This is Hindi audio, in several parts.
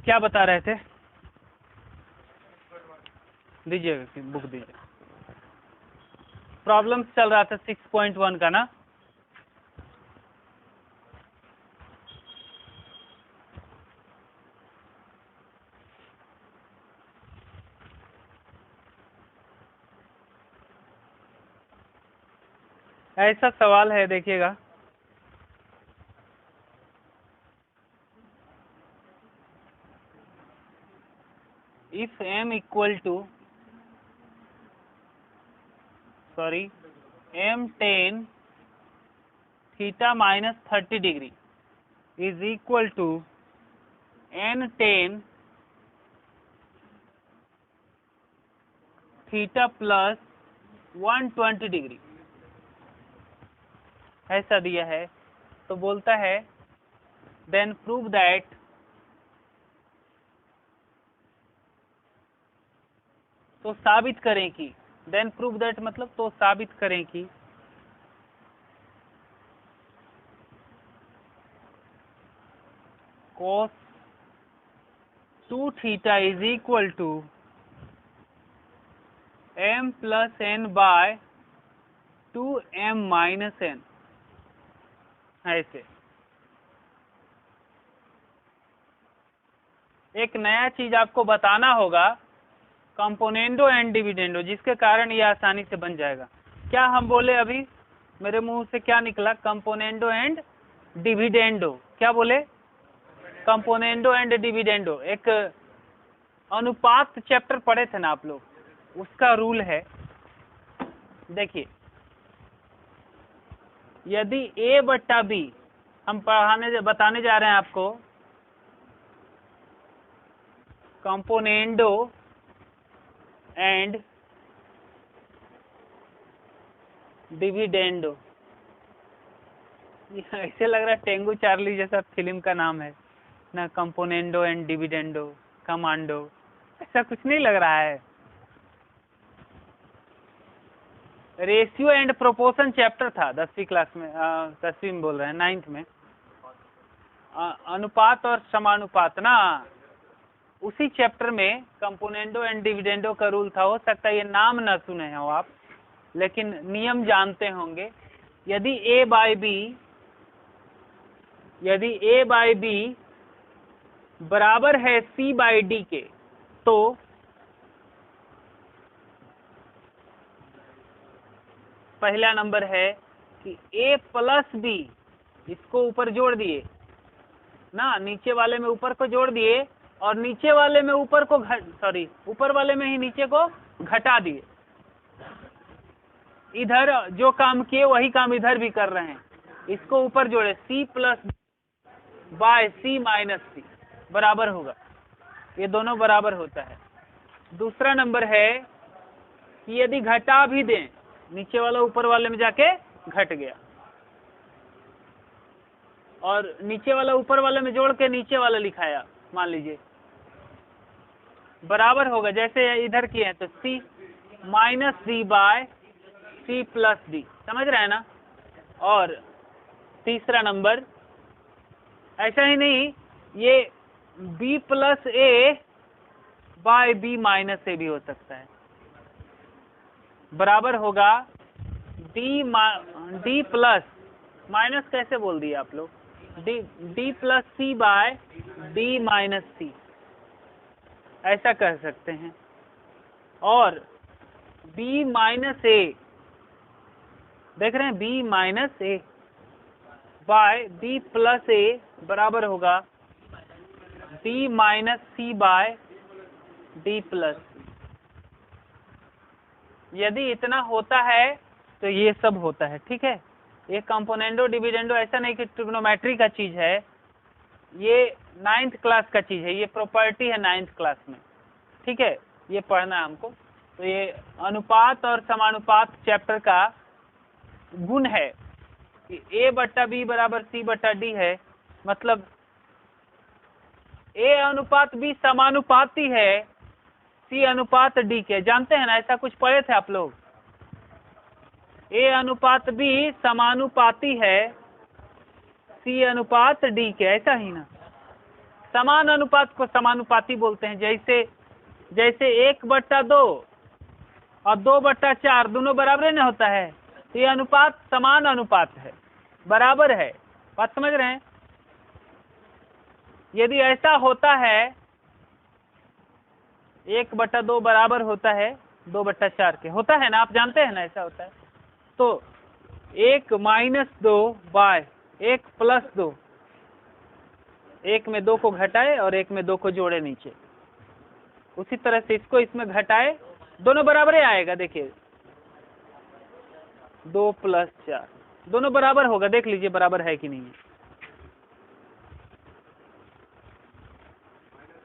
क्या बता रहे थे? दीजिए बुक दीजिए। प्रॉब्लम चल रहा था 6.1 का ना। ऐसा सवाल है, देखिएगा। If m equal to m tan theta minus 30 degree is equal to n tan theta plus 120 degree, ऐसा दिया है। तो बोलता है देन प्रूव दैट तो साबित करें कि, देन प्रूव दैट मतलब तो साबित करें कि cos 2 theta is equal to m plus n by 2m minus n। ऐसे एक नया चीज आपको बताना होगा, कंपोनेंडो एंड डिविडेंडो, जिसके कारण ये आसानी से बन जाएगा। क्या हम बोले अभी, मेरे मुंह से क्या निकला? Componendo and dividendo. क्या बोले? Componendo and dividendo. एक अनुपात चैप्टर पढ़े थे ना आप लोग, उसका रूल है। देखिए, यदि a बट्टा b, हम बताने जा रहे हैं आपको कंपोनेंडो एंड डिविडेंडो। ऐसे लग रहा है टेंगू चार्ली जैसा फिल्म का नाम है ना, कंपोनेंडो एंड डिविडेंडो, कमांडो, ऐसा कुछ नहीं लग रहा है। रेशियो एंड प्रोपोर्शन चैप्टर था 10वीं क्लास में, 10वीं में बोल रहे हैं, 9th में, अनुपात और समानुपात ना, उसी चैप्टर में कंपोनेंडो एंड डिविडेंडो का रूल था। हो सकता है ये नाम ना सुने हो आप, लेकिन नियम जानते होंगे। यदि a बाई बी बराबर है c बाई डी के, तो पहला नंबर है कि a प्लस बी, इसको ऊपर जोड़ दिए ना, नीचे वाले में ऊपर को जोड़ दिए और नीचे वाले में ऊपर को ऊपर वाले में ही नीचे को घटा दिए। इधर जो काम किए वही काम इधर भी कर रहे हैं। इसको ऊपर जोड़े, c plus by c minus C बराबर होगा, ये दोनों बराबर होता है। दूसरा नंबर है कि यदि घटा भी दें, नीचे वाला ऊपर वाले में जाके घट गया, और नीचे वाला ऊपर वाले में जोड़ के नीचे वाला लिखाया, मान लीजिए, बराबर होगा। जैसे इधर किए हैं तो c minus D by c plus D, समझ रहे हैं ना। और तीसरा नंबर, ऐसा ही नहीं, ये b प्लस ए बाय b माइनस ए भी हो सकता है, बराबर होगा डी प्लस, माइनस कैसे बोल दिए आप लोग, डी प्लस सी बाय डी माइनस सी, ऐसा कह सकते हैं। और b माइनस ए, देख रहे हैं, b माइनस ए बाय डी प्लस ए बराबर होगा डी माइनस सी बाय डी प्लस। यदि इतना होता है तो ये सब होता है, ठीक है। ये कंपोनेंडो डिविडेंडो ऐसा नहीं कि ट्रिग्नोमेट्री का चीज है, ये 9th क्लास का चीज है, ये प्रॉपर्टी है 9th क्लास में, ठीक है, ये पढ़ना है हमको। तो ये अनुपात और समानुपात चैप्टर का गुण है कि a बट्टा बी बराबर c बट्टा डी है, मतलब a अनुपात b समानुपाती है c अनुपात d के, जानते हैं ना, ऐसा कुछ पढ़े थे आप लोग। a अनुपात b समानुपाती है c अनुपात d के, ऐसा ही ना। समान अनुपात को समानुपाती बोलते हैं। जैसे 1/2 और 2/4 दोनों बराबर नहीं होता है, तो ये अनुपात समान अनुपात है, बराबर है। बात समझ रहे हैं? यदि ऐसा होता है 1/2 बराबर होता है 2/4 के, होता है ना, आप जानते हैं ना ऐसा होता है, तो 1 - 2 बाय 1 + 2, 1 में 2 को घटाए और 1 में 2 को जोड़े नीचे, उसी तरह से इसको इसमें घटाए, दोनों बराबर ही आएगा। देखिए 2 + 4 दोनों बराबर होगा, देख लीजिए बराबर है कि नहीं है।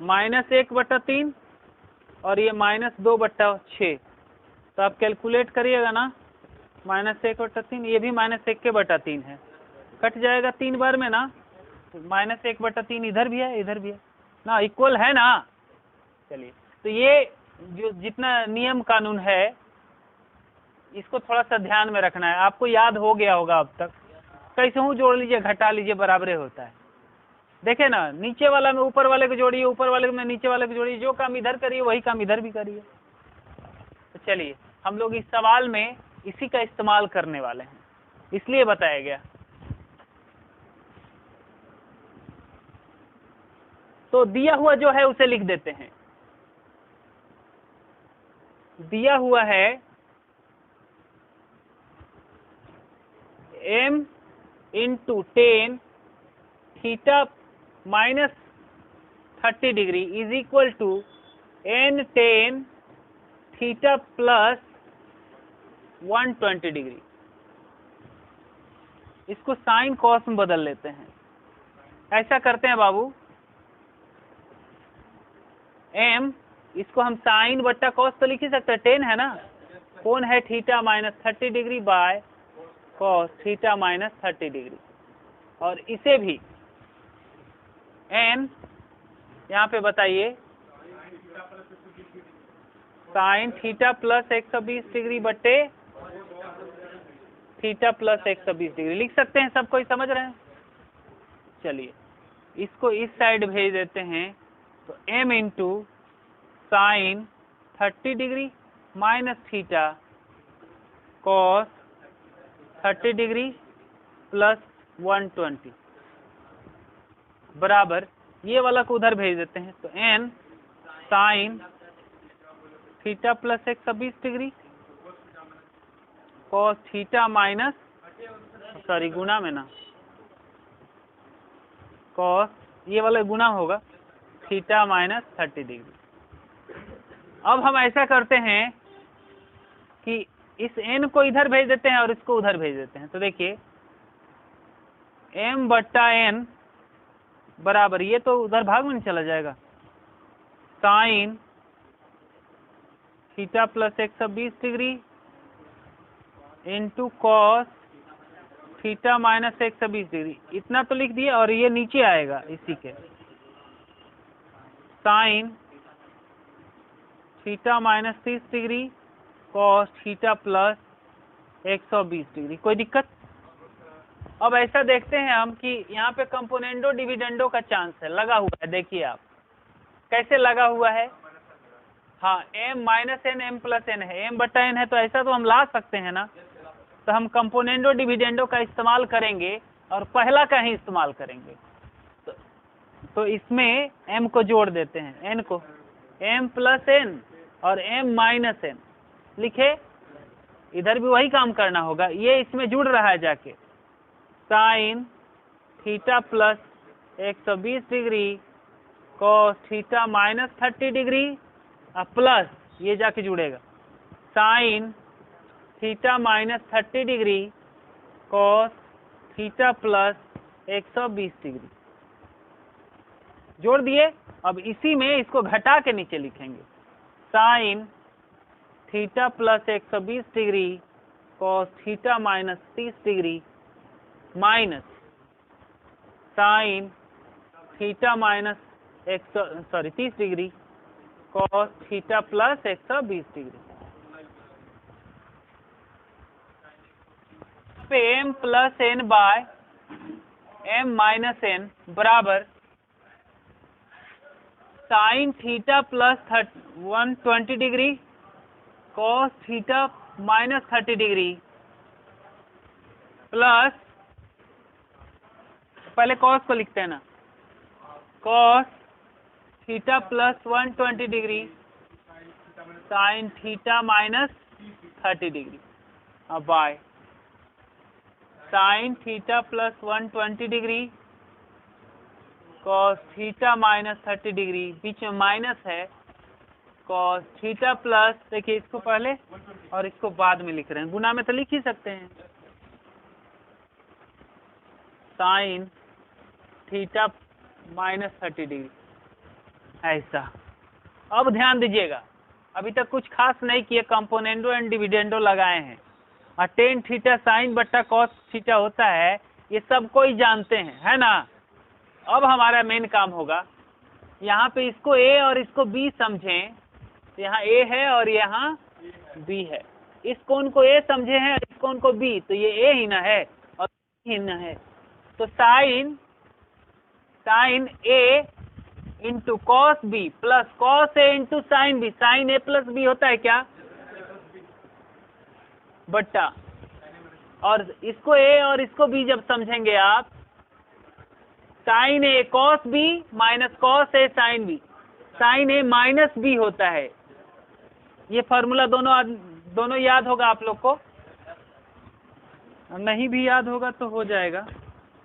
-1/3 और ये -2/6, तो आप कैलकुलेट करिएगा ना, -1/3, ये भी -1/3 है, कट जाएगा 3 बार में ना, -1/3 इधर भी है इधर भी है ना, इक्वल है ना। चलिए, तो ये जो जितना नियम कानून है इसको थोड़ा सा ध्यान में रखना है, आपको याद हो गया होगा अब तक। कैसे हूँ जोड़ लीजिए घटा लीजिए बराबरे होता है। देखे ना, नीचे वाला में ऊपर वाले को जोड़िए, ऊपर वाले में नीचे वाले को जोड़िए, जो काम इधर करिए वही काम इधर भी करिए। तो चलिए, हम लोग इस सवाल में इसी का इस्तेमाल करने वाले हैं, इसलिए बताया गया। तो दिया हुआ जो है उसे लिख देते हैं। दिया हुआ है m × 10 theta -30 degree is equal to n 10 theta plus 120 degree. इसको साइन कॉस में बदल लेते हैं। ऐसा करते हैं बाबू, m इसको हम साइन बट्टा कॉस तो लिख ही सकते हैं, 10 है ना, कोण है theta -30 degree by cos theta -30 degree, और इसे भी n यहाँ पे बताइए साइन थीटा प्लस 120 डिग्री बट्टे थीटा प्लस 120 डिग्री लिख सकते हैं। सब कोई समझ रहे हैं? चलिए, इसको इस साइड भेज देते हैं, तो m × sine 30 degree minus theta cos 30 degree plus 120 बराबर, ये वाला को उधर भेज देते हैं, तो n sine theta plus 120 degree cos theta minus, sorry गुना में ना, कॉस ये वाला गुना होगा थीटा -30 डिग्री। अब हम ऐसा करते हैं कि इस n को इधर भेज देते हैं और इसको उधर भेज देते हैं। तो देखिए m/n बराबर, ये तो उधर भाग में चला जाएगा, sign theta plus 120 degree into cos theta -120 degree, इतना तो लिख दिया, और ये नीचे आएगा इसी के, sign theta -30 degree cos theta plus 120 degree. कोई दिक्कत? अब ऐसा देखते हैं हम कि यहाँ पे कंपोनेंडो डिविडेंडो का चांस है, लगा हुआ है। देखिए आप कैसे लगा हुआ है, हाँ m - n m + n है, m/n है, तो ऐसा तो हम ला सकते हैं ना, तो हम कंपोनेंडो डिविडेंडो का इस्तेमाल करेंगे और पहला का ही इस्तेमाल करेंगे। तो इसमें m को जोड़ देते हैं, n को m + n और m - n लिखे, इधर भी वही काम करना होगा, ये इसमें जुड़ रहा है जाके, sign theta plus 120 degree cos theta -30 degree plus ये जाके जुड़ेगा sign theta -30 degree cos theta plus 120 degree. जोड़ दिए। अब इसी में इसको घटा के नीचे लिखेंगे, sine theta plus 120 degree cos theta -30 degree minus sine theta -30 degree cos theta plus 120 degree. पे m + n by m - n बराबर sine theta plus 120 degree cos theta minus 30 degree plus, पहले कॉस को लिखते हैं ना, cos theta plus 120 degree sine theta minus 30 degree. अब by sine theta plus 120 degree cos theta minus 30 degree, बीच में माइनस है, कॉस थीटा प्लस, देखिए इसको पहले और इसको बाद में लिख रहे हैं, गुना में तो लिख ही सकते हैं, साइन थीटा माइनस 30 डिग्री ऐसा। अब ध्यान दीजिएगा, अभी तक कुछ खास नहीं किए, कंपोनेंडो एंड डिविडेंडो लगाए हैं, और टेन थीटा साइन बट्टा कॉस थीटा होता है, ये सब कोई जानते हैं, है ना। अब हमारा मेन काम होगा, यहाँ पे इसको ए और इसको बी समझें, तो यहाँ ए है और यहाँ बी है, इस कोण को ए समझे हैं, इस कोण को बी, तो ये ए ही ना है और ही ना है, तो sine A into cos B plus cos A into sine B, sine A plus B होता है क्या, बट्टा, और इसको ए और इसको बी जब समझेंगे आप, sign A cos B minus cos A sign B, sine A minus B होता है, ये फॉर्मूला दोनों याद होगा आप लोग को, नहीं भी याद होगा तो हो जाएगा।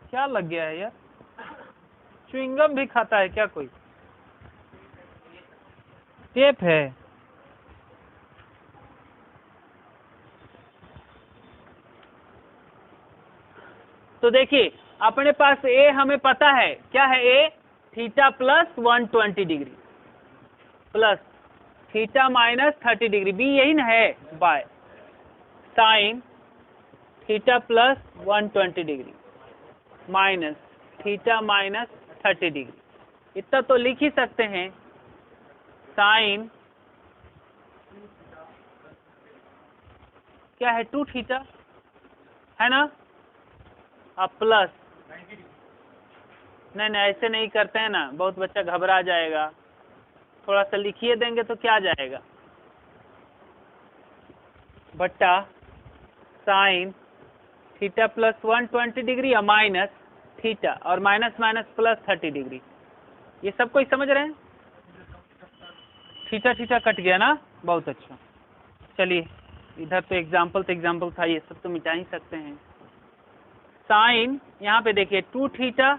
क्या लग गया है यार, च्युइंगम भी खाता है क्या कोई, टेप है, तो देखिए अपने पास ए हमें पता है क्या है, A theta plus 120 degree plus theta minus 30 degree, B यही ना है, by sine theta plus 120 degree minus theta minus 30 degree, इतना तो लिख ही सकते हैं, साइन क्या है 2 थीटा है ना, अब प्लस, नहीं ऐसे नहीं करते हैं ना, बहुत बच्चा घबरा जाएगा, थोड़ा सा लिखिए देंगे तो क्या जाएगा, बट्टा साइन थीटा प्लस 120 डिग्री या माइनस थीटा, और माइनस माइनस प्लस 30 डिग्री, ये सब कोई समझ रहे हैं, थीटा थीटा कट गया ना, बहुत अच्छा। चलिए इधर तो एग्जाम्पल था, ये सब तो मिटा ही सकते हैं। साइन यहाँ पे देखिए 2 थीटा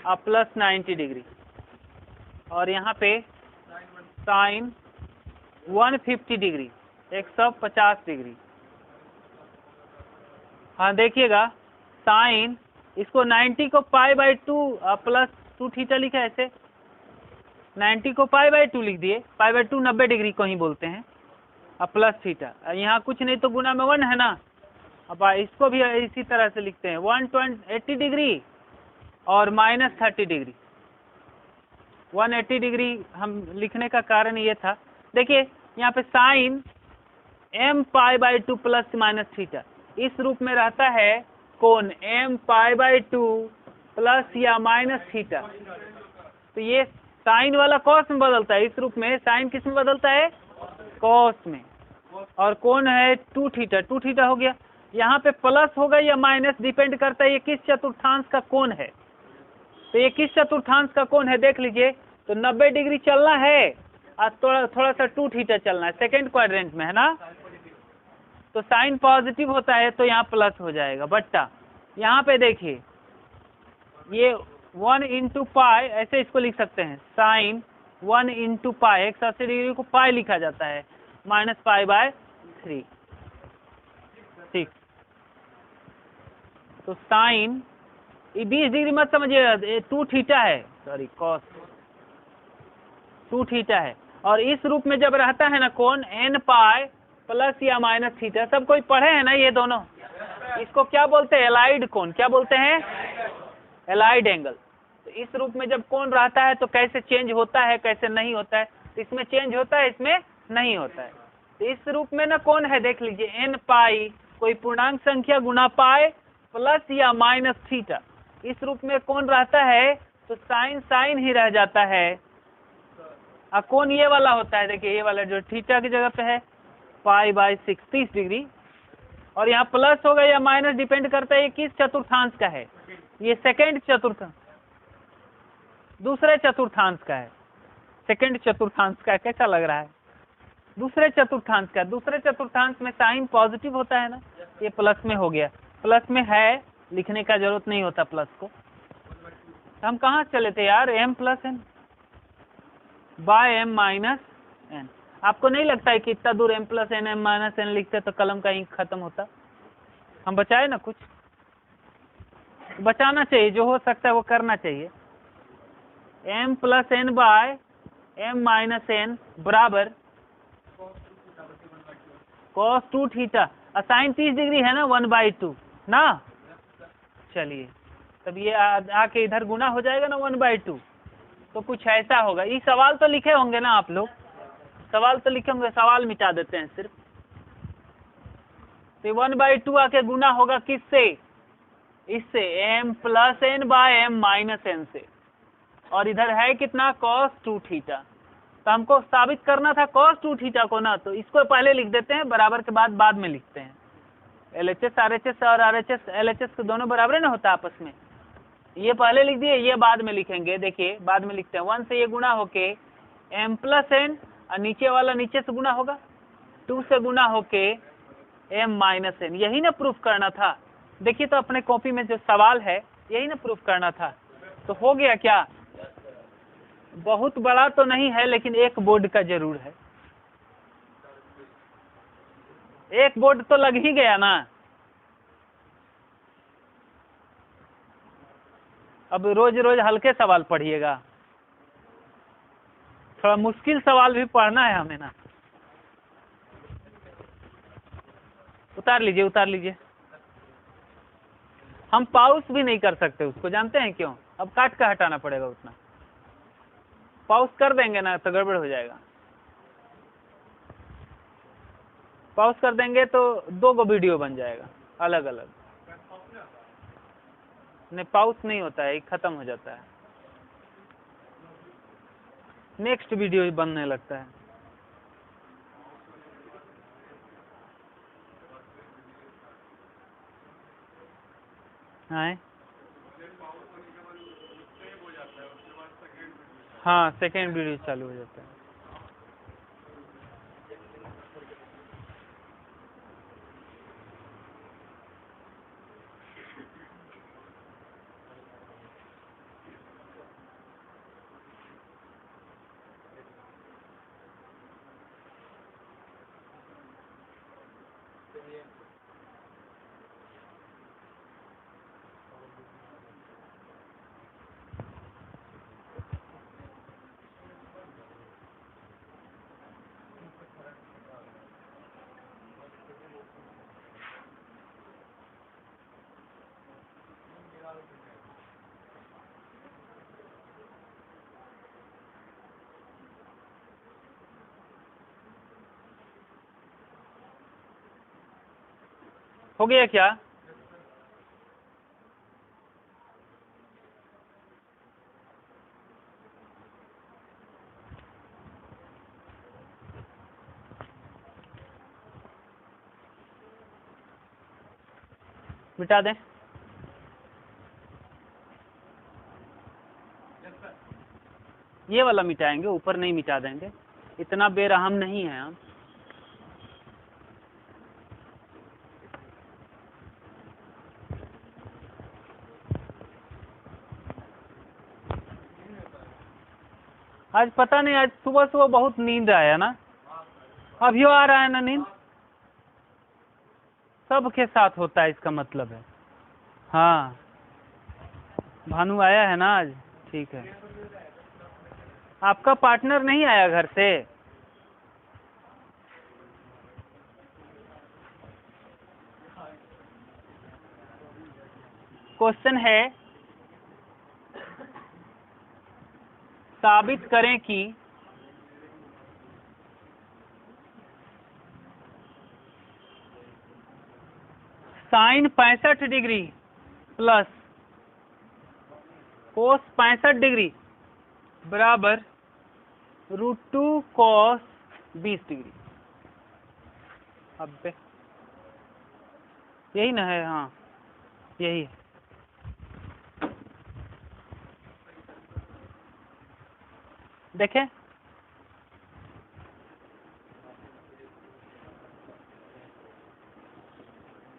और प्लस 90 डिग्री, और यहाँ पे साइन 150 डिग्री 150 डिग्री। हाँ देखिएगा, साइन इसको 90 को पाई बाई 2 प्लस 2 थीटा लिखा है, ऐसे 90 को पाई बाई 2 लिख दिए, पाई बाई 2 90 डिग्री को ही बोलते हैं, और प्लस थीटा, यहाँ कुछ नहीं तो गुना में 1 है ना, अब इसको भी इसी तरह से लिखते हैं 180 डिग्री और माइनस 30 डिग्री। 180 डिग्री हम लिखने का कारण ये था, देखिए यहाँ पे sine m pi by 2 plus minus theta, इस रूप में रहता है कोण m पाई बाई 2 प्लस या माइनस थीटा, तो ये साइन वाला कॉस में बदलता है, इस रूप में साइन किस में बदलता है, कॉस में, और कोण है 2 थीटा, 2 थीटा हो गया, यहाँ पे प्लस होगा या माइनस डिपेंड करता है ये किस चतुर्थांश का कोण है, तो ये किस चतुर्थांश का कोण है देख लीजिए, तो 90 डिग्री चलना है और थोड़ा सा 2 थीटा चलना है, सेकेंड क्वाड्रेंट में है ना, तो साइन पॉजिटिव होता है तो यहाँ प्लस हो जाएगा, बट्टा यहाँ पे देखिए ये 1 इंटू पाई, ऐसे इसको लिख सकते हैं, साइन 1 इंटू पाई, 180 डिग्री को पाई लिखा जाता है, माइनस पाई बाय 3, ठीक, तो साइन 20 डिग्री मत समझिएगा, 2 थीटा है, सॉरी कॉस 2 थीटा है, और इस रूप में जब रहता है ना कोण n पाई प्लस या माइनस थीटा, सब कोई पढ़े हैं ना ये दोनों, इसको क्या बोलते हैं, एलाइड कोण, क्या बोलते हैं, एलाइड एंगल। तो इस रूप में जब कोण रहता है तो कैसे चेंज होता है कैसे नहीं होता है, तो इसमें चेंज होता है इसमें नहीं होता है, तो इस रूप में ना कोण है देख लीजिए n पाई कोई पूर्णांक संख्या गुना पाई प्लस या माइनस थीटा, इस रूप में कोण रहता है तो साइन साइन ही रह जाता है, कोण ये वाला होता है, देखिए ये वाला जो थीटा की जगह पे है π/6 30 डिग्री, और यहाँ प्लस होगा या माइनस डिपेंड करता है ये किस चतुर्थांश का है। ये सेकेंड चतुर्थांश, दूसरे चतुर्थांश का है, सेकेंड चतुर्थांश का है। कैसा लग रहा है? दूसरे चतुर्थांश का। दूसरे चतुर्थांश में साइन पॉजिटिव होता है ना, ये प्लस में हो गया, प्लस में है, लिखने का जरूरत नहीं होता प्लस को। हम कहाँ चले थे यार? m + n by m minus n। आपको नहीं लगता है कि इतना दूर m + n m - n लिखते तो कलम का इंक खत्म होता? हम बचाए ना, कुछ बचाना चाहिए, जो हो सकता है वो करना चाहिए। m + n by m - n बराबर cos 2 थीटा। साइन 30 डिग्री है ना, 1/2 ना। चलिए तब ये आके इधर गुना हो जाएगा ना 1/2, तो कुछ ऐसा होगा। ये सवाल तो लिखे होंगे ना आप लोग, सवाल तो लिखे होंगे, सवाल मिटा देते हैं सिर्फ। तो 1/2 आके गुना होगा किससे? इससे, m + n by m - n से, और इधर है कितना? cos 2 theta. तो हमको साबित करना था cos 2 थीटा को ना, तो इसको पहले लिख देते हैं, बराबर के बाद में लिखते हैं। LHS RHS और RHS LHS के दोनों बराबर ना होता आपस में, ये पहले लिख दिए, ये बाद में लिखेंगे। देखिए बाद में लिखते हैं, 1 से ये गुना होके m + n, और नीचे वाला नीचे से गुना होगा, 2 से गुना होके m - n। यही ना प्रूफ करना था। देखिए तो अपने कॉपी में जो सवाल है यही ना प्रूफ करना था। तो हो गया क्या? बहुत बड़ा तो नहीं है, लेकिन एक बोर्ड का जरूर है। एक बोर्ड तो लग ही गया ना। अब रोज रोज हल्के सवाल पढ़िएगा, थोड़ा मुश्किल सवाल भी पढ़ना है हमें ना। उतार लीजिए, उतार लीजिए। हम पाउस भी नहीं कर सकते उसको, जानते हैं क्यों? अब काट कर हटाना पड़ेगा उतना। पाउस कर देंगे ना तो गड़बड़ हो जाएगा। पाउस कर देंगे तो 2 गो वीडियो बन जाएगा अलग अलग। नहीं, पाउस नहीं होता है, खत्म हो जाता है, नेक्स्ट वीडियो बनने लगता है। हाँ, सेकेंड वीडियो चालू हो जाता है। हो गया क्या? मिटा दें? ये वाला मिटाएंगे, ऊपर नहीं मिटा देंगे, इतना बेरहम नहीं है हम। आज पता नहीं, आज सुबह सुबह बहुत नींद आया ना, अभी आ रहा है ना नींद। सबके साथ होता है, इसका मतलब है। हाँ, भानु आया है ना आज, ठीक है। आपका पार्टनर नहीं आया घर से? क्वेश्चन है, साबित करें कि sine 65 degree plus cos 65 degree बराबर √2 cos 20 डिग्री। अब यही ना है? हाँ यही है। देखें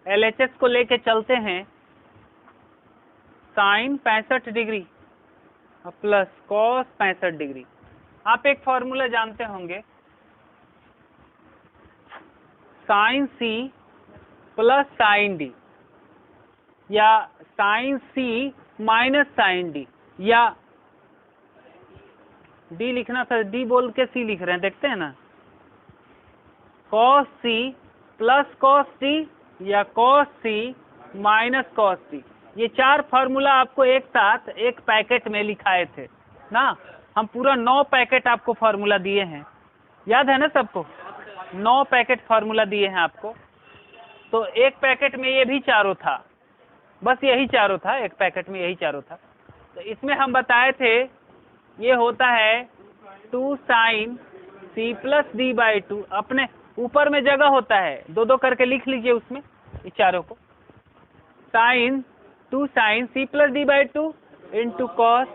LHS को लेके चलते हैं, sine 65 degree plus cos 65 degree. आप एक फॉर्मूला जानते होंगे, sine C plus sine D, या sine C minus sine D, या डी लिखना था, डी बोल के सी लिख रहे हैं, देखते हैं ना, cos C plus cos D या cos C minus cos D. ये 4 फार्मूला आपको एक साथ एक पैकेट में लिखाए थे ना। हम पूरा 9 पैकेट आपको फार्मूला दिए हैं, याद है ना सबको? 9 पैकेट फार्मूला दिए हैं आपको। तो एक पैकेट में ये भी चारों था, बस यही चारों था, एक पैकेट में यही चारों था। तो इसमें हम बताए थे ये होता है 2 sine C plus D by 2। अपने ऊपर में जगह होता है, 2 करके लिख लीजिए उसमें इस चारों को। Sine 2 sine C plus D by 2 into cos.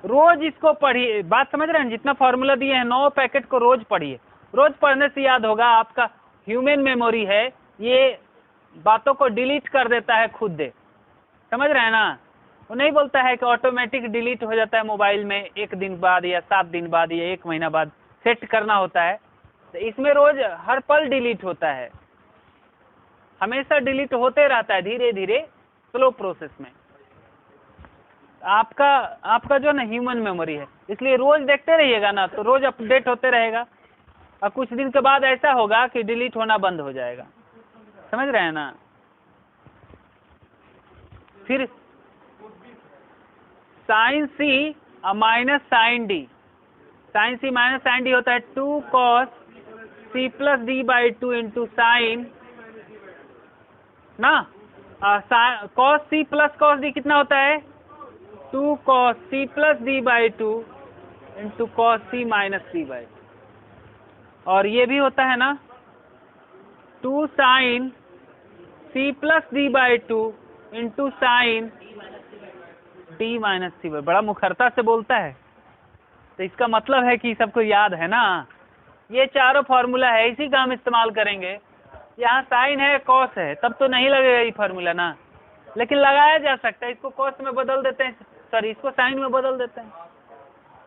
रोज इसको पढ़िए, बात समझ रहे हैं? जितना फॉर्मूला दिए हैं 9 पैकेट को रोज पढ़िए। रोज पढ़ने से याद होगा, आपका ह्यूमन मेमोरी है, ये बातों को डिलीट कर देता है खुद दे। समझ रहे हैं ना? वो नहीं बोलता है कि ऑटोमेटिक डिलीट हो जाता है मोबाइल में 1 दिन बाद या 7 दिन बाद या 1 महीना बाद सेट करना होता है। तो इसमें रोज हर पल डिलीट होता है, हमेशा डिलीट होते रहता है, धीरे धीरे स्लो प्रोसेस में। आपका जो ना ह्यूमन मेमोरी है, इसलिए रोज देखते रहिएगा ना, तो रोज अपडेट होते रहेगा। और कुछ दिन के बाद ऐसा होगा कि डिलीट होना बंद हो जाएगा। समझ रहे हैं ना? फिर sine C minus sine D, sine C minus sine D होता है 2 cos C plus D by 2 into sine ना, cos C plus cos D कितना होता है? 2 cos C plus D by 2 into cos C minus C by. और ये भी होता है ना 2 sine C plus D by 2 into sine D minus C by. बड़ा मुखरता से बोलता है, तो इसका मतलब है कि सबको याद है ना। ये चारों फॉर्मूला है, इसी का हम इस्तेमाल करेंगे। यहाँ साइन है कॉस है, तब तो नहीं लगेगा ये फार्मूला ना, लेकिन लगाया जा सकता है। इसको कॉस में बदल देते हैं, सॉरी इसको साइन में बदल देते हैं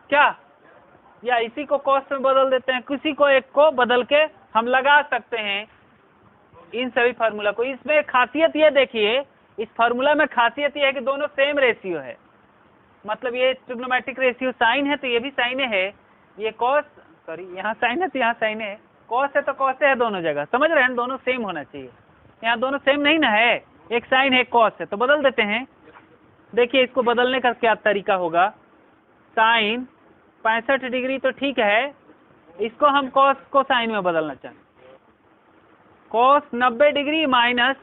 क्या, या इसी को कॉस में बदल देते हैं। किसी को एक को बदल के हम लगा सकते हैं इन सभी फार्मूला को। इसमें खासियत ये देखिए, इस फार्मूला में खासियत ये है कि दोनों सेम रेशियो है। मतलब ये ट्रिग्नोमेट्रिक रेशियो साइन है तो ये भी साइन है, ये कॉस, सॉरी यहाँ साइन है तो यहाँ साइन है, कॉस है तो कॉस है दोनों जगह। समझ रहे हैं? दोनों सेम होना चाहिए। यहाँ दोनों सेम नहीं ना है, एक साइन है एक कॉस है, तो बदल देते हैं। देखिए इसको बदलने का क्या तरीका होगा। साइन 65 डिग्री तो ठीक है, इसको हम कॉस को साइन में बदलना चाहें, कॉस 90 डिग्री माइनस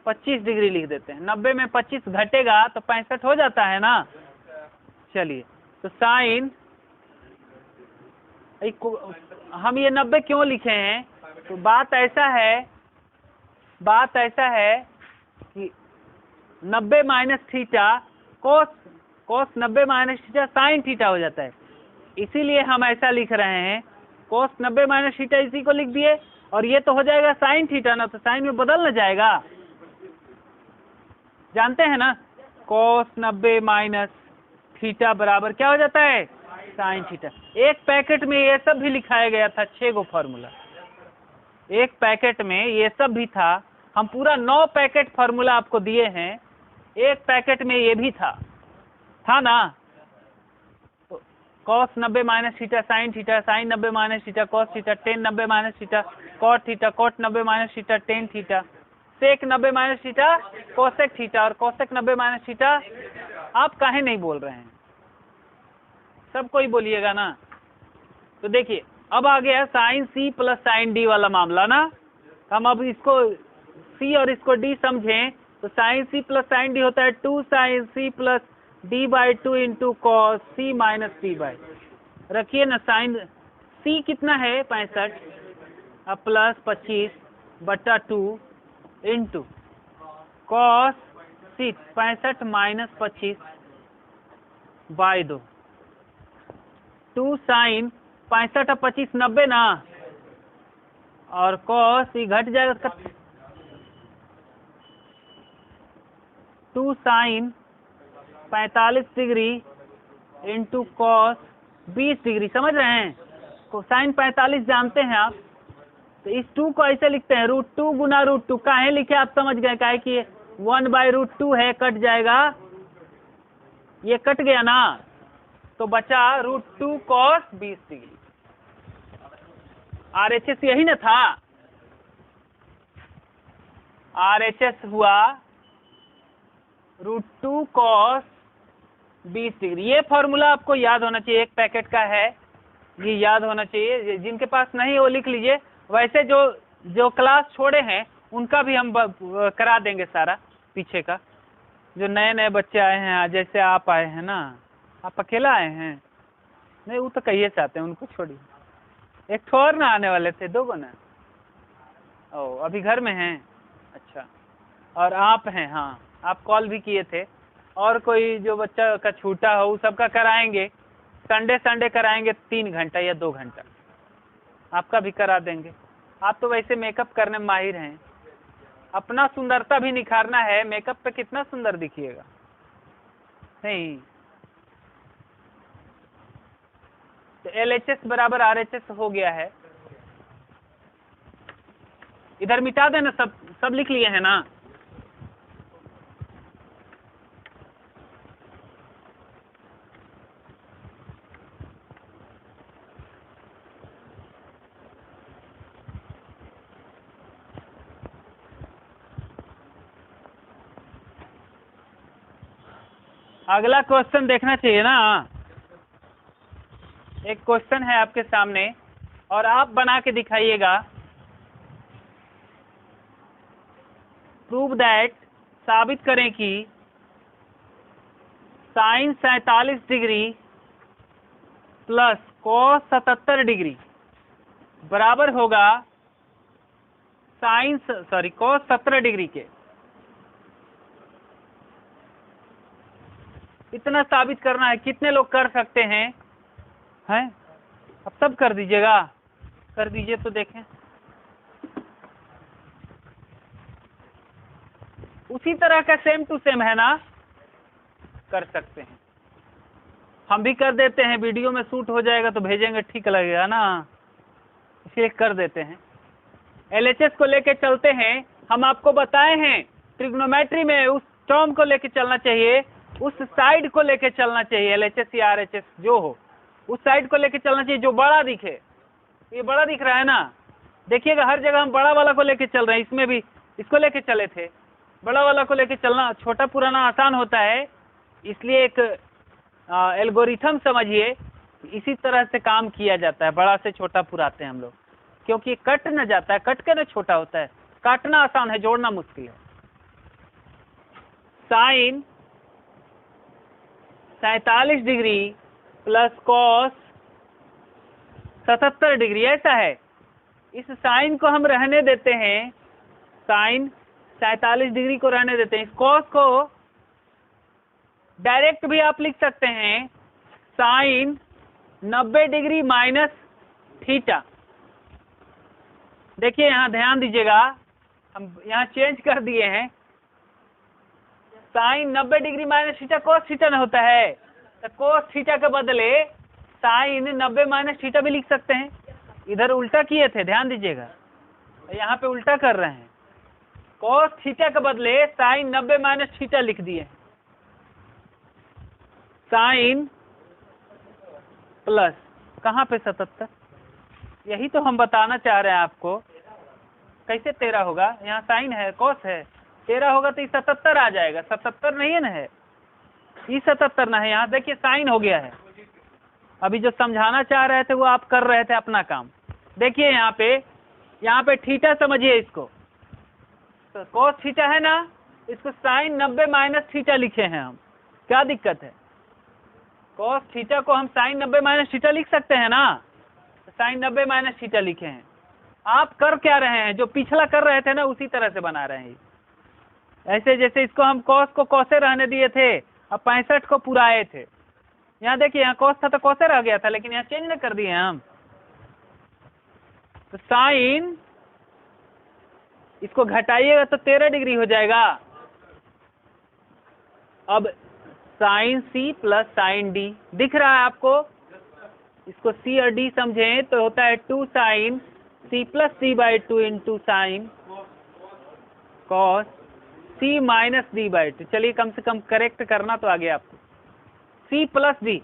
25 डिग्री लिख देते हैं। 90 में 25 घटेगा तो 65 हो जाता है ना। चलिए तो साइन, हम ये 90 क्यों लिखे हैं? तो बात ऐसा है कि 90 minus theta cos 90 minus theta sine theta हो जाता है, इसीलिए हम ऐसा लिख रहे हैं। कॉस 90 माइनस थीटा इसी को लिख दिए, और ये तो हो जाएगा साइन थीटा ना, तो साइन में बदल न जाएगा। जानते हैं ना, कॉस 90 माइनस थीटा बराबर क्या हो जाता है? Sine theta. एक पैकेट में ये सब भी लिखाया गया था, 6 गो फार्मूला, एक पैकेट में ये सब भी था। हम पूरा 9 पैकेट फार्मूला आपको दिए हैं, एक पैकेट में ये भी था ना। तो cos 90 minus theta sine theta, sine 90 minus theta cos theta, tan 90 minus theta cot theta, cot 90 minus theta tan theta, sec 90 minus theta cosec theta, और कोसेक 90 माइनस थीटा। आप काहे नहीं बोल रहे हैं? सब कोई बोलिएगा ना। तो देखिए अब आ गया sine C plus sine D वाला मामला ना। हम अब इसको सी और इसको डी समझें, तो sine C plus sine D होता है 2 sine C plus D by 2 into cos C minus D by. रखिए ना साइन, सी कितना है 65, अब plus 25/2 into cos 6 65 minus 25/2 2 sine 65 और 25 90 ना, और कॉस ये घट जाएगा 2 sine 45 degree into cos 20 degree. समझ रहे हैं? कोसाइन 45 जानते हैं आप, तो इस 2 को ऐसे लिखते हैं √2 गुना √2। काहे लिखे आप समझ गए, काहे कि 1/√2 है, कट जाएगा, ये कट गया ना, तो बचा √2 कॉस 20 डिग्री। RHS यही ना था, RHS हुआ √2 कॉस 20 डिग्री। ये फॉर्मूला आपको याद होना चाहिए, एक पैकेट का है, ये याद होना चाहिए। जिनके पास नहीं वो लिख लीजिए। वैसे जो क्लास छोड़े हैं उनका भी हम करा देंगे सारा पीछे का। जो नए नए बच्चे आए हैं, जैसे आप आए हैं ना, आप अकेला आए हैं? नहीं, वो तो कहिए चाहते हैं, उनको छोड़िए। एक ठो और ना आने वाले थे, 2 गो ना। ओ, अभी घर में हैं? अच्छा, और आप हैं? हाँ, आप कॉल भी किए थे। और कोई जो बच्चा का छूटा हो, वो सबका कराएंगे। संडे कराएंगे 3 घंटा या 2 घंटा, आपका भी करा देंगे। आप तो वैसे मेकअप करने में माहिर हैं, अपना सुंदरता भी निखारना है। मेकअप पे कितना सुंदर दिखिएगा, नहीं? तो LHS बराबर RHS हो गया है। इधर मिटा देना, सब लिख लिए हैं ना? अगला क्वेश्चन देखना चाहिए ना। एक क्वेश्चन है आपके सामने और आप बना के दिखाइएगा। प्रूव दैट, साबित करें कि sine 47 degree plus cos 77 degree बराबर होगा कॉस 17 डिग्री के। इतना साबित करना है। कितने लोग कर सकते हैं? अब सब कर दीजिएगा, कर दीजिए तो देखें। उसी तरह का सेम टू सेम है ना, कर सकते हैं। हम भी कर देते हैं, वीडियो में शूट हो जाएगा तो भेजेंगे, ठीक लगेगा ना, इसलिए कर देते हैं। LHS को लेके चलते हैं। हम आपको बताए हैं ट्रिग्नोमेट्री में उस टर्म को लेके चलना चाहिए, उस साइड को लेके चलना चाहिए। LHS या RHS जो हो, उस साइड को लेके चलना चाहिए जो बड़ा दिखे। ये बड़ा दिख रहा है ना, देखिएगा हर जगह हम बड़ा वाला को लेके चल रहे हैं। इसमें भी इसको लेके चले थे। बड़ा वाला को लेके चलना छोटा पुराना आसान होता है, इसलिए एक एल्गोरिथम समझिए, इसी तरह से काम किया जाता है। बड़ा से छोटा पुराते हैं हम लोग, क्योंकि कट न जाता है, कट के न छोटा होता है। काटना आसान है, जोड़ना मुश्किल है। Sine 47 degree plus cos 77 degree, ऐसा है। इस साइन को हम रहने देते हैं, साइन 47 डिग्री को रहने देते हैं। इस कॉस को डायरेक्ट भी आप लिख सकते हैं, साइन 90 डिग्री माइनस थीटा। देखिए यहाँ ध्यान दीजिएगा, हम यहाँ चेंज कर दिए हैं। Sine 90 degree minus theta cos theta न होता है, तो कोस थीटा के बदले साइन 90 माइनस थीटा भी लिख सकते हैं। इधर उल्टा किए थे, ध्यान दीजिएगा, यहाँ पे उल्टा कर रहे हैं। कोस थीटा के बदले साइन 90 माइनस थीटा लिख दिए। साइन प्लस कहाँ पे 77, यही तो हम बताना चाह रहे हैं आपको। कैसे 13 होगा? यहाँ साइन है, कोस है, 13 होगा तो 77 आ जाएगा। 77 नहीं है ना, है ये 77 ना है। यहाँ देखिए साइन हो गया है। अभी जो समझाना चाह रहे थे वो आप कर रहे थे अपना काम। देखिए यहाँ पे थीटा समझिए, इसको तो कोस थीटा है ना, इसको साइन 90 माइनस थीटा लिखे हैं हम। क्या दिक्कत है? कॉस थीटा को हम साइन 90 माइनस थीटा लिख सकते हैं ना, साइन 90 माइनस थीटा लिखे हैं। आप कर क्या रहे हैं, जो पिछला कर रहे थे ना उसी तरह से बना रहे हैं। ऐसे जैसे इसको हम कॉस को कॉसे रहने दिए थे, अब 65 को पुराए थे। यहाँ देखिए, यहाँ कॉस था तो कॉसे रह गया था, लेकिन यहाँ चेंज न कर दिए हम। तो साइन इसको घटाइएगा तो 13 डिग्री हो जाएगा। अब sine C plus sine D दिख रहा है आपको, इसको सी और डी समझें तो होता है 2 sine C plus C by 2 into sine cos C minus D by 2। चलिए कम से कम करेक्ट करना तो आ गया आपको। सी प्लस डी,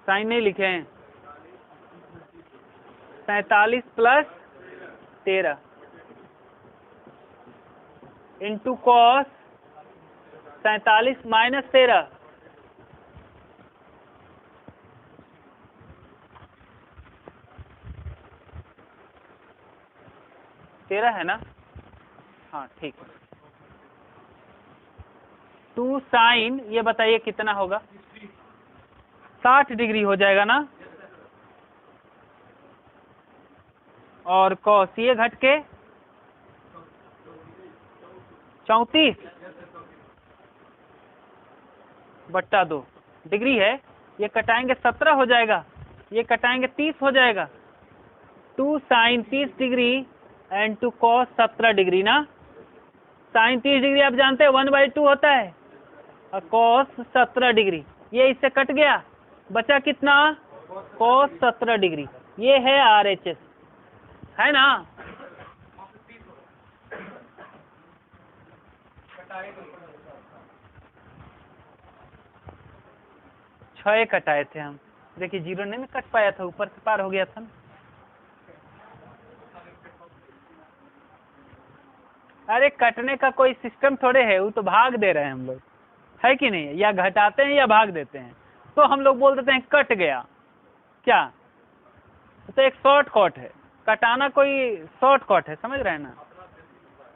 साइन नहीं लिखे हैं, 47 प्लस 13 इंटू कॉस 47 माइनस 13, है ना? हाँ ठीक है। 2 साइन, ये बताइए कितना होगा? 60 डिग्री हो जाएगा ना। और कॉस ये घट के 34 बट्टा 2 डिग्री है। ये कटाएंगे 17 हो जाएगा, ये कटाएंगे 30 हो जाएगा। 2 sine 30 degree and 2 cos 17 degree ना। साइन 30 डिग्री आप जानते हैं 1/2 होता है, और कॉस 17 डिग्री, ये इससे कट गया, बचा कितना? Cos 17 degree. ये है RHS, है ना? छह कटाए थे हम, देखिए 0 नहीं कट पाया था, ऊपर से पार हो गया था ना। अरे कटने का कोई सिस्टम थोड़े है, वो तो भाग दे रहे हैं हम लोग, है कि नहीं? या घटाते हैं या भाग देते हैं, तो हम लोग बोल देते हैं कट गया। क्या? तो एक शॉर्ट कट है, कटाना कोई शॉर्ट कट है, समझ रहे हैं ना?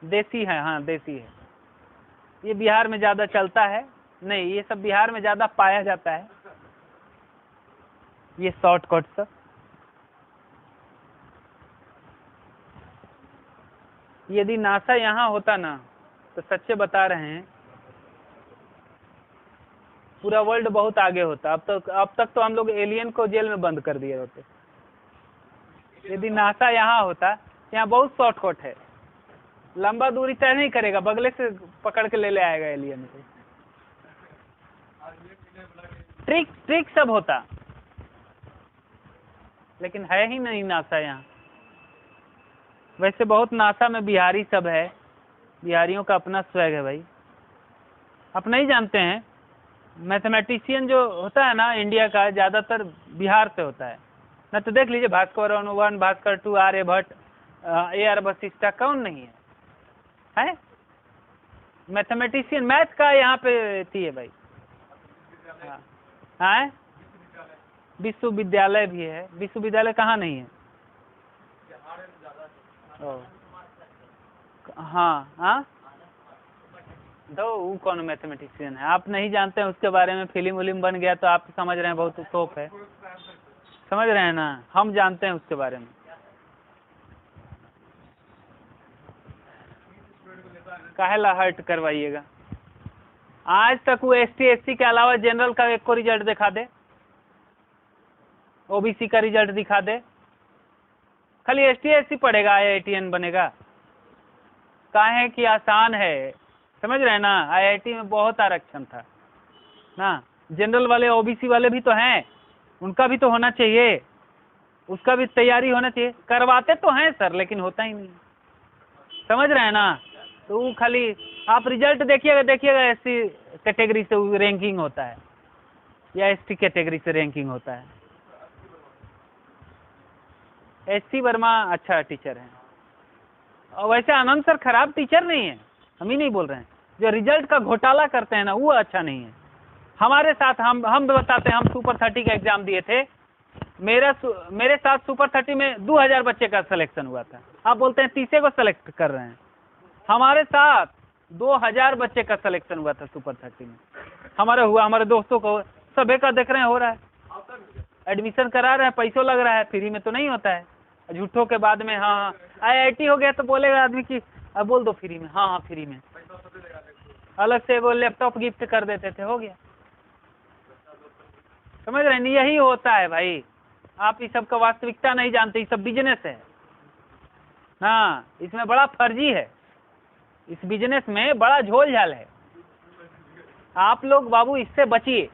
देसी है, हाँ देसी है। ये बिहार में ज्यादा चलता है, नहीं ये सब बिहार में ज्यादा पाया जाता है, ये शॉर्ट कट सब। यदि नासा यहाँ होता ना, तो सच्चे बता रहे हैं पूरा वर्ल्ड बहुत आगे होता। अब तक तो हम लोग एलियन को जेल में बंद कर दिए होते। यदि नासा यहाँ होता, यहाँ बहुत शॉर्टकट है, लंबा दूरी तय नहीं करेगा, बगले से पकड़ के ले आएगा एलियन को। ट्रिक सब होता, लेकिन है ही नहीं नासा यहाँ। वैसे बहुत नासा में बिहारी सब है, बिहारियों का अपना स्वैग है भाई, आप नहीं जानते हैं। मैथमेटिशियन जो होता है ना इंडिया का, ज्यादातर बिहार से होता है ना। तो देख लीजिए भास्कर 1, भास्कर 2, आर्यभट्ट, AR वशिष्ठा, कौन नहीं है मैथमेटिशियन? मैथ का यहाँ पे थी है भाई। हाँ, विश्वविद्यालय भी है। विश्वविद्यालय कहाँ नहीं है? हाँ हाँ, दो वो कौन मैथमेटिशियन है आप नहीं जानते हैं, उसके बारे में फिल्म विल्म बन गया तो आप समझ रहे हैं बहुत तोप है, समझ रहे हैं ना? हम जानते हैं उसके बारे में। काहेला हर्ट करवाइएगा? आज तक वो ST SC के अलावा जनरल का एक को रिजल्ट दिखा दे, OBC का रिजल्ट दिखा दे। खाली ST SC पढ़ेगा, IITN बनेगा? काहे कि आसान है, समझ रहे हैं ना? IIT में बहुत आरक्षण था ना, जनरल वाले OBC वाले भी तो हैं, उनका भी तो होना चाहिए, उसका भी तैयारी होना चाहिए। करवाते तो हैं सर, लेकिन होता ही नहीं, समझ रहे हैं ना? तो वो खाली आप रिजल्ट देखिएगा SC कैटेगरी से रैंकिंग होता है या ST कैटेगरी से रैंकिंग होता है। SC वर्मा अच्छा टीचर है, और वैसे आनंद सर खराब टीचर नहीं है, हम ही नहीं बोल रहे हैं। जो रिजल्ट का घोटाला करते हैं ना, वो अच्छा नहीं है। हमारे साथ हम बताते हैं, हम सुपर 30 का एग्जाम दिए थे, मेरे साथ सुपर 30 में 2000 बच्चे का सिलेक्शन हुआ था। आप बोलते हैं 30 को सिलेक्ट कर रहे हैं, हमारे साथ 2000 बच्चे का सिलेक्शन हुआ था सुपर 30 में। हमारा हुआ, हमारे दोस्तों को, सभी का देख रहे हैं हो रहा है, एडमिशन करा रहे हैं, पैसों लग रहा है, फ्री में तो नहीं होता है। झूठों के बाद में हाँ IIT हो गया तो बोलेगा आदमी कि अब बोल दो फ्री में, हाँ हाँ फ्री में, अलग से वो लैपटॉप गिफ्ट कर देते थे, हो गया। समझ रहे हैं, यही होता है भाई, आप इस सब का वास्तविकता नहीं जानते, ये सब बिजनेस है। हाँ, इसमें बड़ा फर्जी है, इस बिजनेस में बड़ा झोल झाल है। आप लोग बाबू इससे बचिए।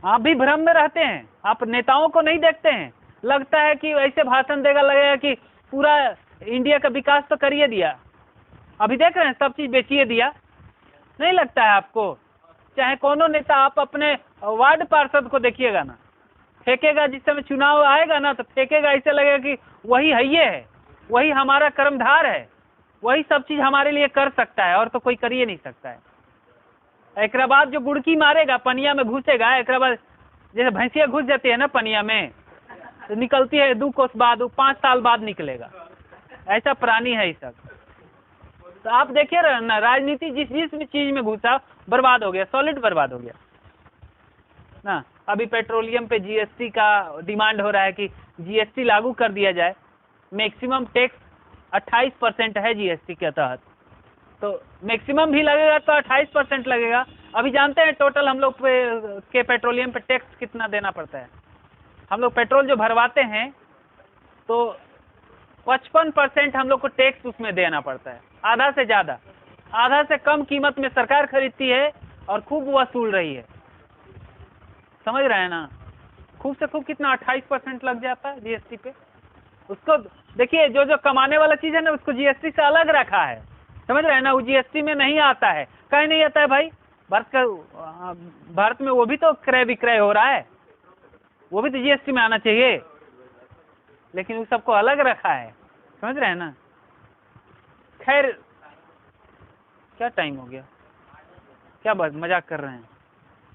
आप भी भ्रम में रहते हैं, आप नेताओं को नहीं देखते हैं, लगता है कि ऐसे भाषण देगा, लगेगा कि पूरा इंडिया का विकास तो करिए दिया, अभी देख रहे हैं सब चीज बेचिए दिया, नहीं लगता है आपको? चाहे कोनो नेता, आप अपने वार्ड पार्षद को देखिएगा ना, फेंकेगा, जिस समय चुनाव आएगा ना तो फेंकेगा, ऐसे लगेगा कि वही है, वही हमारा कर्मधार है, वही सब चीज हमारे लिए कर सकता है, और तो कोई करिए नहीं सकता है। एक बाद जो गुड़की मारेगा, पनिया में घुसेगा, एक बाद जैसे भैंसिया घुस जाती है ना पनिया में, तो निकलती है 2 कोस बाद, 5 साल बाद निकलेगा, ऐसा प्राणी है ये सब। तो आप देखिए ना, राजनीति जिस भी चीज में घुसा बर्बाद हो गया, सॉलिड बर्बाद हो गया ना। अभी पेट्रोलियम पे GST का डिमांड हो रहा है कि GST लागू कर दिया जाए, मैक्सिमम टैक्स 28% है GST के तहत, तो मैक्सिमम भी लगेगा तो 28% लगेगा। अभी जानते हैं टोटल हम लोग के पेट्रोलियम पे टैक्स कितना देना पड़ता है? हम लोग पेट्रोल जो भरवाते हैं तो 55% हम लोग को टैक्स उसमें देना पड़ता है, आधा से ज्यादा, आधा से कम कीमत में सरकार खरीदती है और खूब वसूल रही है। समझ रहे हैं ना? खूब से खूब कितना 28% लग जाता है GST पे। उसको देखिए, जो जो कमाने वाला चीज है ना, उसको GST से अलग रखा है, समझ रहे हैं ना? वो GST में नहीं आता है, कहीं नहीं आता है भाई। भारत में वो भी तो क्रय विक्रय हो रहा है, वो भी तो GST में आना चाहिए, लेकिन उस सबको अलग रखा है, समझ रहे हैं ना? खैर, क्या टाइम हो गया? क्या बात, मजाक कर रहे हैं?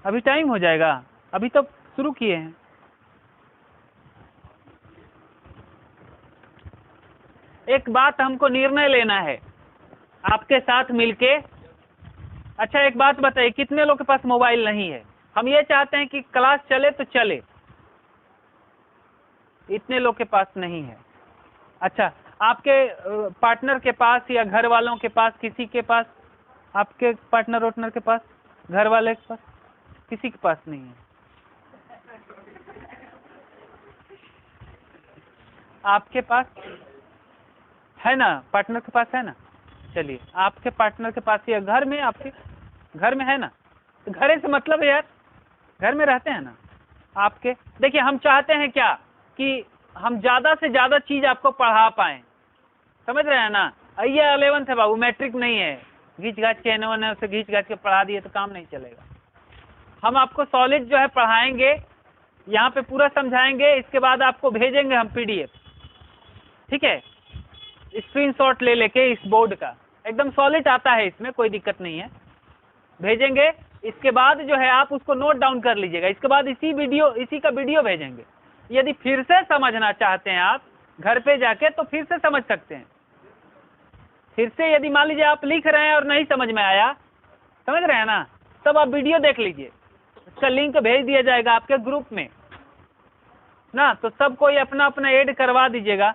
अभी टाइम हो जाएगा, अभी तो शुरू किए हैं। एक बात हमको निर्णय लेना है आपके साथ मिलके। अच्छा एक बात बताइए, कितने लोग के पास मोबाइल नहीं है? हम ये चाहते हैं कि क्लास चले तो चले, इतने लोग के पास नहीं है। अच्छा, आपके पार्टनर के पास या घर वालों के पास, किसी के पास, आपके पार्टनर वार्टनर के पास, घर वाले के पास, किसी के पास नहीं है? आपके पास है ना? पार्टनर के पास है ना? चलिए, आपके पार्टनर के पास या घर में, आपके घर में है ना? तो घरे से मतलब है यार, घर में रहते हैं ना आपके। देखिए, हम चाहते हैं क्या कि हम ज्यादा से ज्यादा चीज आपको पढ़ा पाए, समझ रहे हैं ना? ये 11th है बाबू, मैट्रिक नहीं है, घींच घाच के इन्होंने उसे घींच घाच के पढ़ा दिए तो काम नहीं चलेगा। हम आपको सॉलिड जो है पढ़ाएंगे, यहाँ पे पूरा समझाएंगे, इसके बाद आपको भेजेंगे हम PDF, ठीक है? स्क्रीनशॉट ले लेके इस बोर्ड का, एकदम सॉलिड आता है, इसमें कोई दिक्कत नहीं है, भेजेंगे। इसके बाद जो है आप उसको नोट डाउन कर लीजिएगा, इसके बाद इसी का वीडियो भेजेंगे। यदि फिर से समझना चाहते हैं आप घर पे जाके, तो फिर से समझ सकते हैं। फिर से यदि मान लीजिए आप लिख रहे हैं और नहीं समझ में आया, समझ रहे हैं ना, तब आप वीडियो देख लीजिए, उसका लिंक भेज दिया जाएगा आपके ग्रुप में ना, तो सब कोई अपना अपना ऐड करवा दीजिएगा।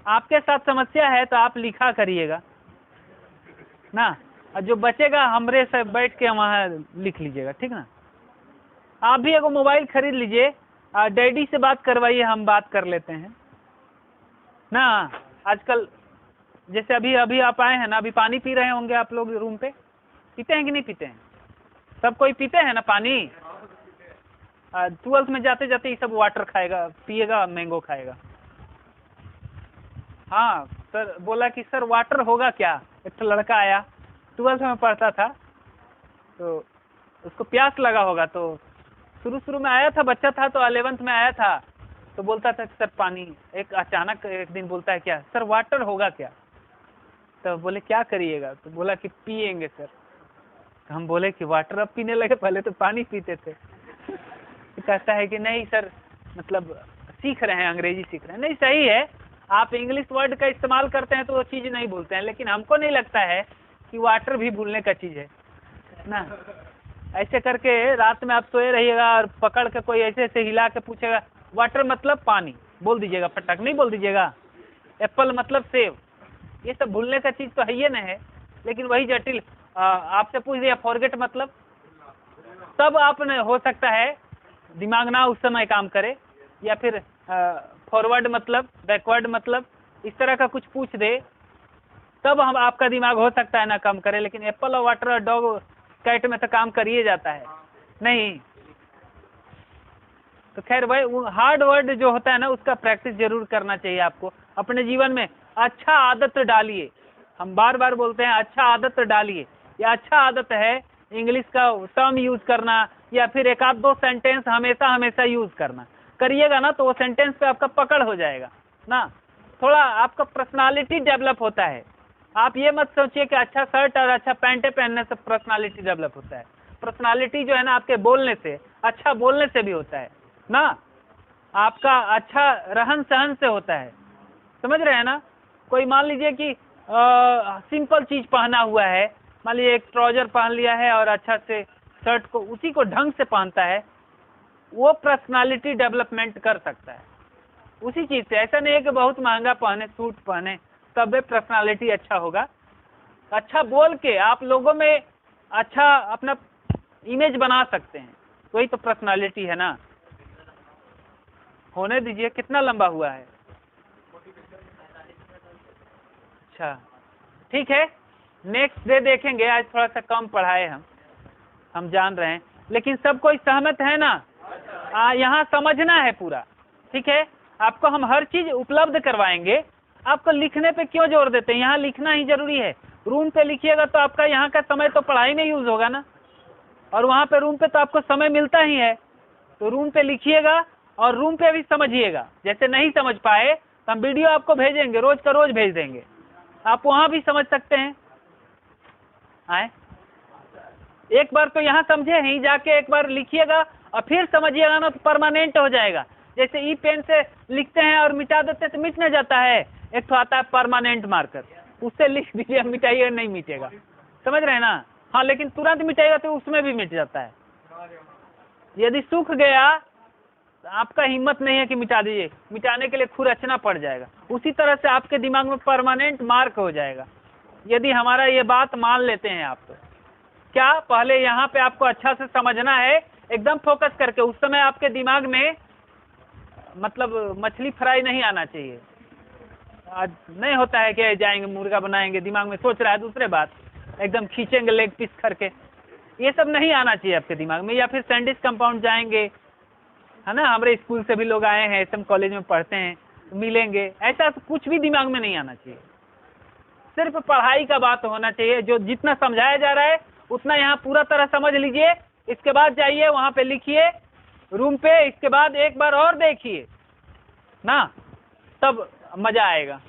आपके साथ समस्या है तो आप लिखा करिएगा ना, और जो बचेगा हमरे से बैठ के वहाँ लिख लीजिएगा, ठीक ना? आप भी एगो मोबाइल खरीद लीजिए, डैडी से बात करवाइए, हम बात कर लेते हैं ना। आजकल जैसे अभी आप आए हैं ना, अभी पानी पी रहे होंगे आप लोग रूम पे, पीते हैं कि नहीं पीते हैं? सब कोई पीते हैं ना पानी? 12th में जाते जाते ये सब वाटर खाएगा, पिएगा, मैंगो खाएगा। हाँ सर, बोला कि सर वाटर होगा क्या? एक तो लड़का आया, 12th में पढ़ता था, तो उसको प्यास लगा होगा, तो शुरू में आया था, बच्चा था, तो 11th में आया था, तो बोलता था सर पानी। एक अचानक एक दिन बोलता है क्या सर वाटर होगा क्या? तो बोले क्या करिएगा? तो बोला कि पिएंगे सर। तो हम बोले कि वाटर अब पीने लगे, पहले तो पानी पीते थे। तो कहता है कि नहीं सर, मतलब सीख रहे हैं, अंग्रेजी सीख रहे हैं। नहीं, सही है, आप इंग्लिश वर्ड का इस्तेमाल करते हैं तो वो चीज़ नहीं भूलते हैं, लेकिन हमको नहीं लगता है कि वाटर भी भूलने का चीज़ है ना। ऐसे करके रात में आप सोए रहिएगा और पकड़ के कोई ऐसे ऐसे हिला के पूछेगा वाटर मतलब पानी, बोल दीजिएगा फटक, नहीं बोल दीजिएगा। एप्पल मतलब सेब, ये सब भूलने का चीज तो है ही नहीं है, लेकिन वही जटिल आपसे पूछ दिया फॉरगेट मतलब, तब आपने हो सकता है दिमाग ना उस समय काम करे, या फिर फॉरवर्ड मतलब, बैकवर्ड मतलब, इस तरह का कुछ पूछ दे तब हम आपका दिमाग हो सकता है ना काम करे, लेकिन एप्पल और वाटर और डॉग कैट में तो काम करिए जाता है नहीं। तो खैर भाई वो हार्ड वर्ड जो होता है ना उसका प्रैक्टिस जरूर करना चाहिए आपको अपने जीवन में। अच्छा आदत डालिए, हम बार बार बोलते हैं अच्छा आदत डालिए, या अच्छा आदत है इंग्लिश का टर्म यूज करना, या फिर एक आध दो सेंटेंस हमेशा हमेशा यूज करना, करिएगा ना तो वो सेंटेंस पे आपका पकड़ हो जाएगा ना, थोड़ा आपका पर्सनालिटी डेवलप होता है। आप ये मत सोचिए कि अच्छा शर्ट और अच्छा पैंटे पहनने से पर्सनालिटी डेवलप होता है। पर्सनालिटी जो है ना आपके बोलने से, अच्छा बोलने से भी होता है ना, आपका अच्छा रहन सहन से होता है, समझ रहे हैं ना। कोई मान लीजिए कि सिंपल चीज पहना हुआ है, मान लीजिए एक ट्राउजर पहन लिया है और अच्छा से शर्ट को उसी को ढंग से पहनता है, वो पर्सनालिटी डेवलपमेंट कर सकता है उसी चीज से। ऐसा नहीं है कि बहुत महंगा पहने, सूट पहने तब पर्सनालिटी अच्छा होगा। अच्छा बोल के आप लोगों में अच्छा अपना इमेज बना सकते हैं, वही तो पर्सनालिटी है ना। होने दीजिए, कितना लंबा हुआ है? अच्छा ठीक है, नेक्स्ट डे देखेंगे, आज थोड़ा सा कम पढ़ाए हम जान रहे हैं, लेकिन सब कोई सहमत है ना। यहाँ समझना है पूरा, ठीक है। आपको हम हर चीज उपलब्ध करवाएंगे, आपको लिखने पे क्यों जोर देते हैं, यहाँ लिखना ही जरूरी है। रूम पे लिखिएगा तो आपका यहाँ का समय तो पढ़ाई में यूज होगा ना, और वहाँ पे रूम पे तो आपको समय मिलता ही है, तो रूम पे लिखिएगा और रूम पे भी समझिएगा। जैसे नहीं समझ पाए तो हम वीडियो आपको भेजेंगे, रोज का रोज भेज देंगे, आप वहाँ भी समझ सकते हैं। आए एक बार तो यहाँ समझे ही, जाके एक बार लिखिएगा और फिर समझिएगा ना, तो परमानेंट हो जाएगा। जैसे ई पेन से लिखते हैं और मिटा देते हैं तो मिट नहीं जाता है, एक तो आता है परमानेंट मार्कर, उससे लिख दीजिए, मिटाइए नहीं मिटेगा, समझ रहे हैं ना। हाँ लेकिन तुरंत मिटाइएगा तो उसमें भी मिट जाता है। यदि सूख गया तो आपका हिम्मत नहीं है कि मिटा दीजिए, मिटाने के लिए खुरचना पड़ जाएगा। उसी तरह से आपके दिमाग में परमानेंट मार्क हो जाएगा यदि हमारा ये बात मान लेते हैं आप। तो क्या पहले यहाँ पे आपको अच्छा से समझना है, एकदम फोकस करके। उस समय आपके दिमाग में मतलब मछली फ्राई नहीं आना चाहिए। आज नहीं होता है कि जाएंगे मुर्गा बनाएंगे, दिमाग में सोच रहा है दूसरे बात, एकदम खींचेंगे लेग पीस करके, ये सब नहीं आना चाहिए आपके दिमाग में। या फिर सैंडविच कंपाउंड जाएंगे, है ना, हमारे स्कूल से भी लोग आए हैं, SM कॉलेज में पढ़ते हैं, मिलेंगे, ऐसा कुछ भी दिमाग में नहीं आना चाहिए। सिर्फ पढ़ाई का बात होना चाहिए, जो जितना समझाया जा रहा है उतना यहाँ पूरा तरह समझ लीजिए। इसके बाद जाइए वहाँ पे लिखिए रूम पे, इसके बाद एक बार और देखिए ना, तब मजा आएगा।